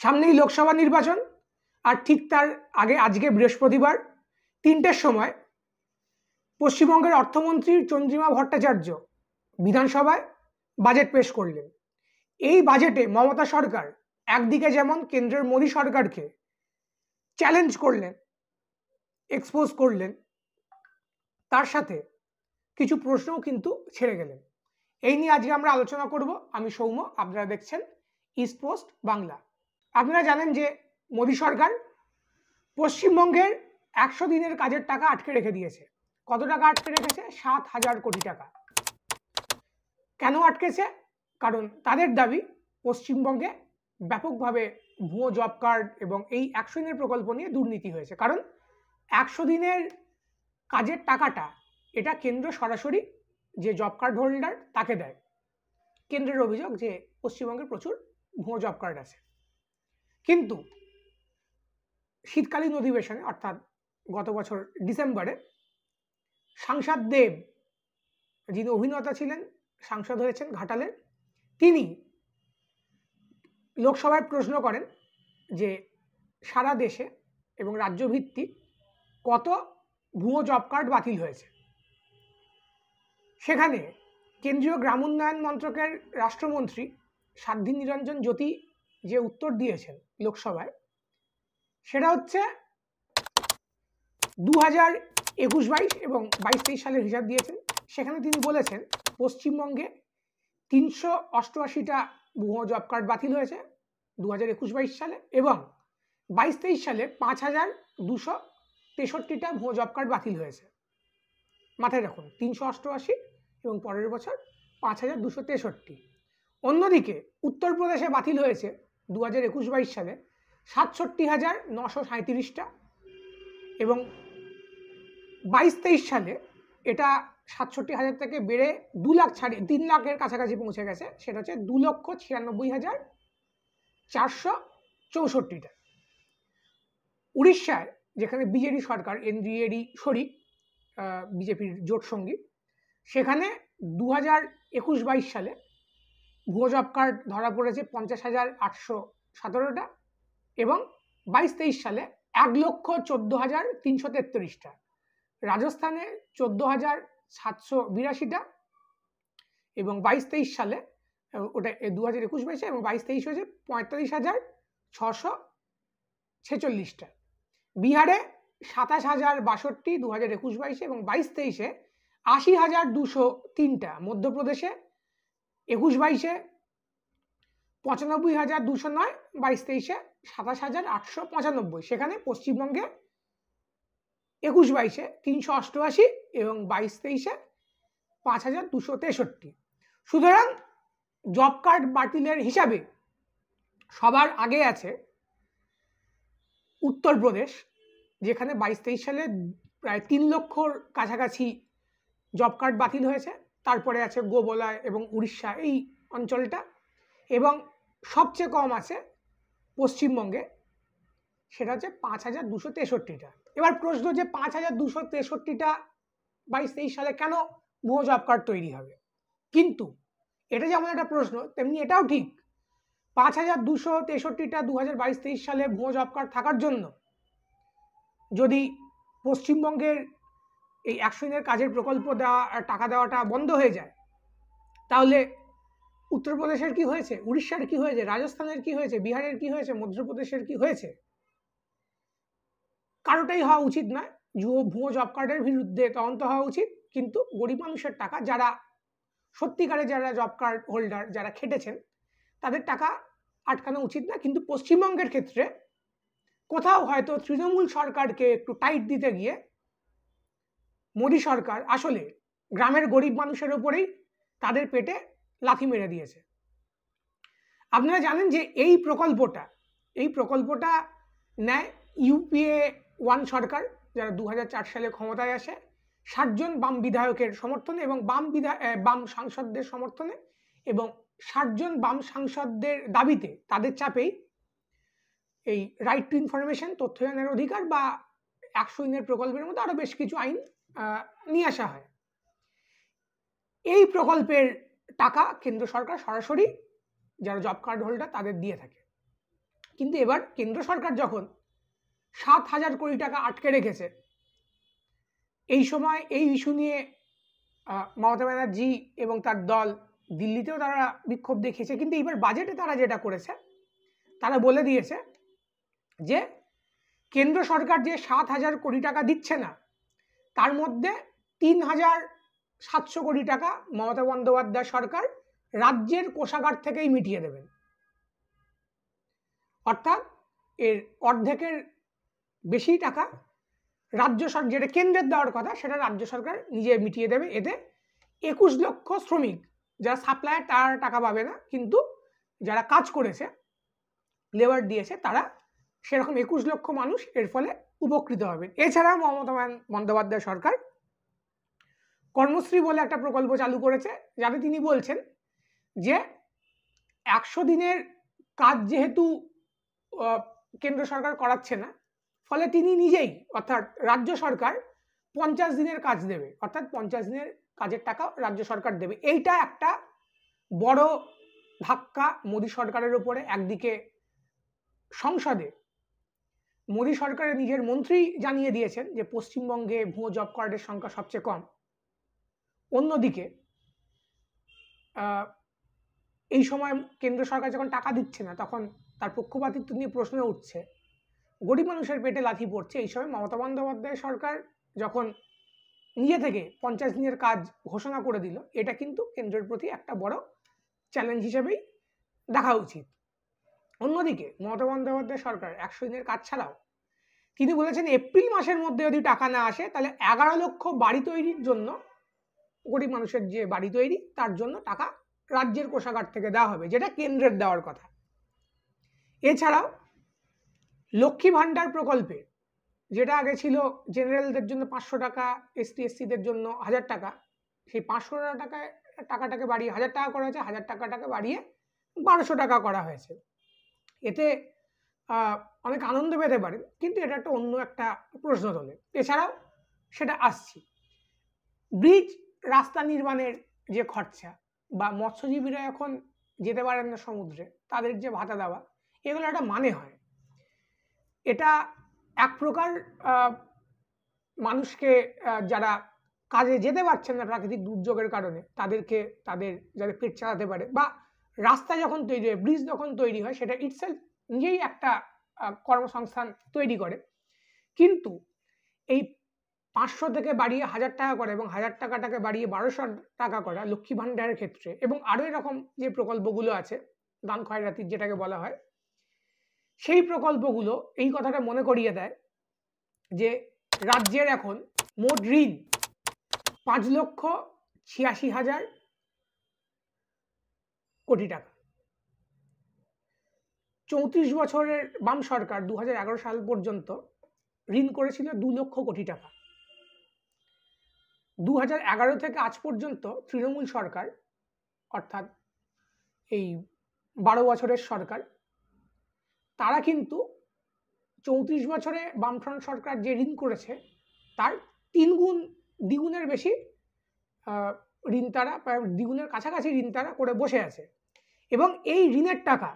সামনেই লোকসভা নির্বাচন, আর ঠিক তার আগে আজকে বৃহস্পতিবার 3টের সময় পশ্চিমবঙ্গের অর্থমন্ত্রী চন্দ্রিমা ভট্টাচার্য বিধানসভায় বাজেট পেশ করলেন। এই বাজেটে মমতা সরকার একদিকে যেমন কেন্দ্রের মোদী সরকারকে চ্যালেঞ্জ করলেন, এক্সপোজ করলেন, তার সাথে কিছু প্রশ্নও কিন্তু ছেড়ে গেলেন। এই নিয়ে আজকে আমরা আলোচনা করব। আমি সৌম্য, আপনারা দেখছেন ইস্ট পোস্ট বাংলা। আপনারা জানেন যে মোদী সরকার পশ্চিমবঙ্গের 100 দিনের কাজের টাকা আটকে রেখে দিয়েছে। কত টাকা আটকে রেখেছে? 7,000 কোটি টাকা। কেন আটকেছে? কারণ তাদের দাবি পশ্চিমবঙ্গে ব্যাপকভাবে ভুয়ো জব কার্ড এবং এই 100 দিনের প্রকল্প নিয়ে দুর্নীতি হয়েছে। কারণ 100 দিনের কাজের টাকাটা এটা কেন্দ্র সরাসরি যে জব কার্ড হোল্ডার তাকে দেয়। কেন্দ্রের অভিযোগ যে পশ্চিমবঙ্গে প্রচুর ভুয়ো জব কার্ড আছে। কিন্তু শীতকালীন অধিবেশনে অর্থাৎ গত বছর ডিসেম্বরে সাংসদ দেব, যিনি অভিনেতা ছিলেন, সাংসদ হয়েছেন ঘাটালের, তিনি লোকসভায় প্রশ্ন করেন যে সারা দেশে এবং রাজ্যভিত্তিক কত ভুয়ো জব কার্ড বাতিল হয়েছে। সেখানে কেন্দ্রীয় গ্রাম উন্নয়ন মন্ত্রকের রাষ্ট্রমন্ত্রী সাধ্বী নিরঞ্জন জ্যোতি যে উত্তর দিয়েছেন লোকসভায়, সেটা হচ্ছে 2021-22 এবং 22-23 সালের হিসাব দিয়েছেন। সেখানে তিনি বলেছেন পশ্চিমবঙ্গে 388টা ভুয়ো জব কার্ড বাতিল হয়েছে 2021-22 সালে, এবং 22-23 সালে 5,263টা ভুয়ো জব কার্ড বাতিল হয়েছে। মাথায় রাখুন, 388 এবং পরের বছর 5,263। অন্যদিকে উত্তরপ্রদেশে বাতিল হয়েছে 2021-22 সালে 67,937টা, এবং 22-23 সালে এটা 67,000 থেকে বেড়ে 2 লাখ ছাড়িয়ে 3 লাখের কাছাকাছি পৌঁছে গেছে। সেটা হচ্ছে 2,96,464টা। উড়িষ্যায়, যেখানে বিজেডি সরকার, এনডিএডি শরিক, বিজেপির জোট সঙ্গী, সেখানে 2021-22 সালে ভুয়ো জব কার্ড ধরা পড়েছে 50,817টা, এবং 22-23 সালে 1,14,333টা। রাজস্থানে 14,782টা, এবং 22-23 সালে ওটা 2021-22 এবং 22-23 হয়েছে 45,646টা। বিহারে 27,062 2021-22 এবং 22-23 80,203টা। মধ্যপ্রদেশে 21-22 95,209, 22-23 27,895। সেখানে পশ্চিমবঙ্গে 21-22 388 এবং 22-23 5,263। সুতরাং জব কার্ড বাতিলের হিসাবে সবার আগে আছে উত্তরপ্রদেশ, যেখানে 22-23 সালে প্রায় 3 লক্ষর কাছাকাছি জব কার্ড বাতিল হয়েছে। তারপরে আছে গোবলয় এবং উড়িষ্যা, এই অঞ্চলটা, এবং সবচেয়ে কম আছে পশ্চিমবঙ্গে, সেটা হচ্ছে 5,263টা। এবার প্রশ্ন যে 5,263টা 22-23 সালে কেন ভুয়ো জব কার্ড তৈরি হবে? কিন্তু এটা যেমন একটা প্রশ্ন, তেমনি এটাও ঠিক 5,263টা 2022-23 সালে ভুয়ো জব কার্ড থাকার জন্য যদি পশ্চিমবঙ্গের এই 100 দিনের কাজের প্রকল্প দেওয়া, টাকা দেওয়াটা বন্ধ হয়ে যায়, তাহলে উত্তরপ্রদেশের কি হয়েছে, উড়িষ্যার কি হয়েছে, রাজস্থানের কি হয়েছে, বিহারের কি হয়েছে, মধ্যপ্রদেশের কি হয়েছে? কারোটাই হওয়া উচিত নয়। ভুয়ো জব কার্ডের বিরুদ্ধে তদন্ত হওয়া উচিত, কিন্তু গরিব মানুষের টাকা, যারা সত্যিকারে যারা জব কার্ড হোল্ডার, যারা খেটেছেন, তাদের টাকা আটকানো উচিত না। কিন্তু পশ্চিমবঙ্গের ক্ষেত্রে কোথাও হয়তো তৃণমূল সরকারকে একটু টাইট দিতে গিয়ে মোদী সরকার আসলে গ্রামের গরিব মানুষের উপরেই তাদের পেটে লাথি মেরে দিয়েছে। আপনারা জানেন যে এই প্রকল্পটা নেয় ইউপিএ 1 সরকার, যারা 2004 সালে ক্ষমতায় আসে, 60 জন বাম বিধায়কের সমর্থনে এবং বাম সাংসদদের সমর্থনে, এবং 60 জন বাম সাংসদদের দাবিতে, তাদের চাপেই এই রাইট টু ইনফরমেশন, তথ্যায়নের অধিকার বা 100 দিনের প্রকল্পের মধ্যে আরো বেশ কিছু আইন নিয়ে আসা হয়। এই প্রকল্পের টাকা কেন্দ্র সরকার সরাসরি যারা জব কার্ড হোল্ডার তাদের দিয়ে থাকে। কিন্তু এবার কেন্দ্র সরকার যখন 7,000 কোটি টাকা আটকে রেখেছে, এই সময় এই ইস্যু নিয়ে মমতা ব্যানার্জি এবং তার দল দিল্লিতেও তারা বিক্ষোভ দেখিয়েছে। কিন্তু এবার বাজেটে তারা যেটা করেছে, তারা বলে দিয়েছে যে কেন্দ্র সরকার যে 7,000 কোটি টাকা দিচ্ছে না, তার মধ্যে 3,700 কোটি টাকা মমতা বন্দ্যোপাধ্যায় সরকার রাজ্যের কোষাগার থেকেই মিটিয়ে দেবেন। অর্থাৎ এর অর্ধেকের বেশি টাকা রাজ্য সরকার, যেটা কেন্দ্রের দেওয়ার কথা সেটা রাজ্য সরকার নিজে মিটিয়ে দেবে। এতে 21 লক্ষ শ্রমিক, যারা সাপ্লায়ার তারা টাকা পাবে না, কিন্তু যারা কাজ করেছে, লেবার দিয়েছে, তারা সেরকম 21 লক্ষ মানুষ এর ফলে উপকৃত হবেন। এছাড়া মমতা বন্দ্যোপাধ্যায় সরকার কর্মশ্রী বলে একটা প্রকল্প চালু করেছে, যাতে তিনি বলছেন যে 100 দিনের কাজ যেহেতু কেন্দ্র সরকার করাচ্ছে না, ফলে তিনি নিজেই অর্থাৎ রাজ্য সরকার 50 দিনের কাজ দেবে, অর্থাৎ 50 দিনের কাজের টাকা রাজ্য সরকার দেবে। এইটা একটা বড় ধাক্কা মোদী সরকারের উপরে। একদিকে সংসদে মোদী সরকারের নিজের মন্ত্রী জানিয়ে দিয়েছেন যে পশ্চিমবঙ্গে ভুয়ো জব কার্ডের সংখ্যা সবচেয়ে কম। অন্যদিকে এই সময় কেন্দ্র সরকার যখন টাকা দিচ্ছে না, তখন তার পক্ষপাতিত্ব নিয়ে প্রশ্ন উঠছে, গরিব মানুষের পেটে লাথি পড়ছে। এই সময় মমতা বন্দ্যোপাধ্যায় সরকার যখন নিজে থেকে 50 দিনের কাজ ঘোষণা করে দিল, এটা কিন্তু কেন্দ্রের প্রতি একটা বড় চ্যালেঞ্জ হিসেবেই দেখা উচিত। অন্যদিকে মমতা বন্দ্যোপাধ্যায় সরকার 100 দিনের কাজ ছাড়াও তিনি বলেছেন এপ্রিল মাসের মধ্যে যদি টাকা না আসে, তাহলে 11 লক্ষ বাড়ি তৈরির জন্য, গরিব মানুষের যে বাড়ি তৈরি, তার জন্য টাকা রাজ্যের কোষাগার থেকে দেওয়া হবে, যেটা কেন্দ্রের দেওয়ার কথা। এছাড়াও লক্ষ্মী ভাণ্ডার প্রকল্পে, যেটা আগে ছিল জেনারেলদের জন্য 500 টাকা, এসটি এসসিদের জন্য 1000 টাকা, সেই 500 টাকাটাকে বাড়িয়ে 1000 টাকা করা হয়েছে, 1000 টাকাটাকে বাড়িয়ে 1200 টাকা করা হয়েছে। এতে অনেক আনন্দ পেতে পারেন, কিন্তু এটা একটা অন্য একটা প্রশ্ন তোলে। এছাড়াও সেটা আসছি, ব্রিজ রাস্তা নির্মাণের যে খরচা, বা মৎস্যজীবীরা এখন যেতে পারেন না সমুদ্রে, তাদের যে ভাতা দেওয়া, এগুলো একটা মানে হয়। এটা এক প্রকার মানুষকে, যারা কাজে যেতে পারছেন না প্রাকৃতিক দুর্যোগের কারণে, তাদেরকে তাদের যাতে পেট চালাতে পারে, বা রাস্তা যখন তৈরি হয়, ব্রিজ যখন তৈরি হয়, সেটা ইটসেলফ নিজেই একটা কর্মসংস্থান তৈরি করে। কিন্তু এই 500 থেকে বাড়িয়ে 1000 টাকা করে এবং 1000 টাকাটাকে বাড়িয়ে 1200 টাকা করা লক্ষ্মী ভাণ্ডারের ক্ষেত্রে, এবং আরও এরকম যে প্রকল্পগুলো আছে দান খয়রাতির যেটাকে বলা হয়, সেই প্রকল্পগুলো এই কথাটা মনে করিয়ে দেয় যে রাজ্যের এখন মোট ঋণ 5,86,000 কোটি টাকা। 34 বছরের বাম সরকার 2011 সাল পর্যন্ত ঋণ করেছিল 2 লক্ষ কোটি টাকা। 2011 থেকে আজ পর্যন্ত তৃণমূল সরকার, অর্থাৎ এই 12 বছরের সরকার, তারা কিন্তু 34 বছরে বামফ্রন্ট সরকার যে ঋণ করেছে তার 3 গুণ দ্বিগুণের বেশি ঋণ, তারা প্রায় দ্বিগুণের কাছাকাছি ঋণ তারা করে বসে আছে। এবং এই ঋণের টাকা,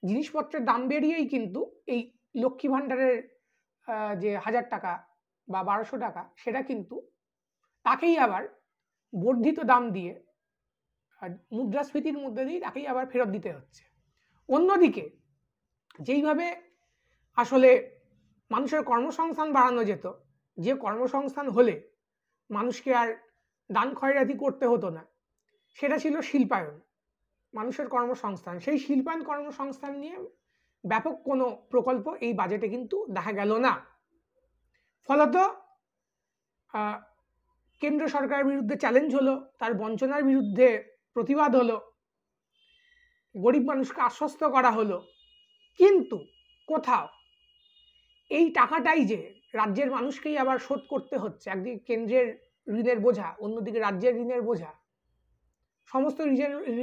জিনিসপত্রের দাম বেরিয়েই কিন্তু এই লক্ষ্মী ভাণ্ডারের যে 1000 টাকা বা 1200 টাকা, সেটা কিন্তু তাকেই আবার বর্ধিত দাম দিয়ে, মুদ্রাস্ফীতির মধ্যে দিয়ে তাকেই আবার ফেরত দিতে হচ্ছে। অন্যদিকে যেইভাবে আসলে মানুষের কর্মসংস্থান বাড়ানো যেত, যে কর্মসংস্থান হলে মানুষকে আর দান খয়রাতি করতে হতো না, সেটা ছিল শিল্পায়ন, মানুষের কর্মসংস্থান। সেই শিল্পায়ন কর্মসংস্থান নিয়ে ব্যাপক কোনো প্রকল্প এই বাজেটে কিন্তু দেখা গেল না। ফলত কেন্দ্র সরকারের বিরুদ্ধে চ্যালেঞ্জ হলো, তার বঞ্চনার বিরুদ্ধে প্রতিবাদ হলো, গরিব মানুষকে আশ্বস্ত করা হলো, কিন্তু কোথাও এই টাকাটাই যে রাজ্যের মানুষকেই আবার শোধ করতে হচ্ছে, একদিকে কেন্দ্রের ঋণের বোঝা, অন্যদিকে রাজ্যের ঋণের বোঝা, সমস্ত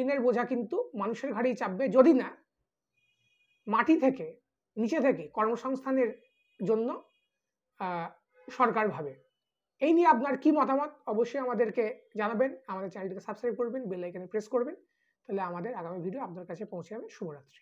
ঋণের বোঝা কিন্তু মানুষের ঘাড়েই চাপবে, যদি না মাটি থেকে, নিচে থেকে কর্মসংস্থানের জন্য সরকার ভাবে। এই নিয়ে আপনার কি মতামত অবশ্যই আমাদেরকে জানাবেন। আমাদের চ্যানেলটিকে সাবস্ক্রাইব করবেন, বেল আইকনে প্রেস করবেন, তাহলে আমাদের আগামী ভিডিও আপনার কাছে পৌঁছে যাবে। শুভরাত্রি।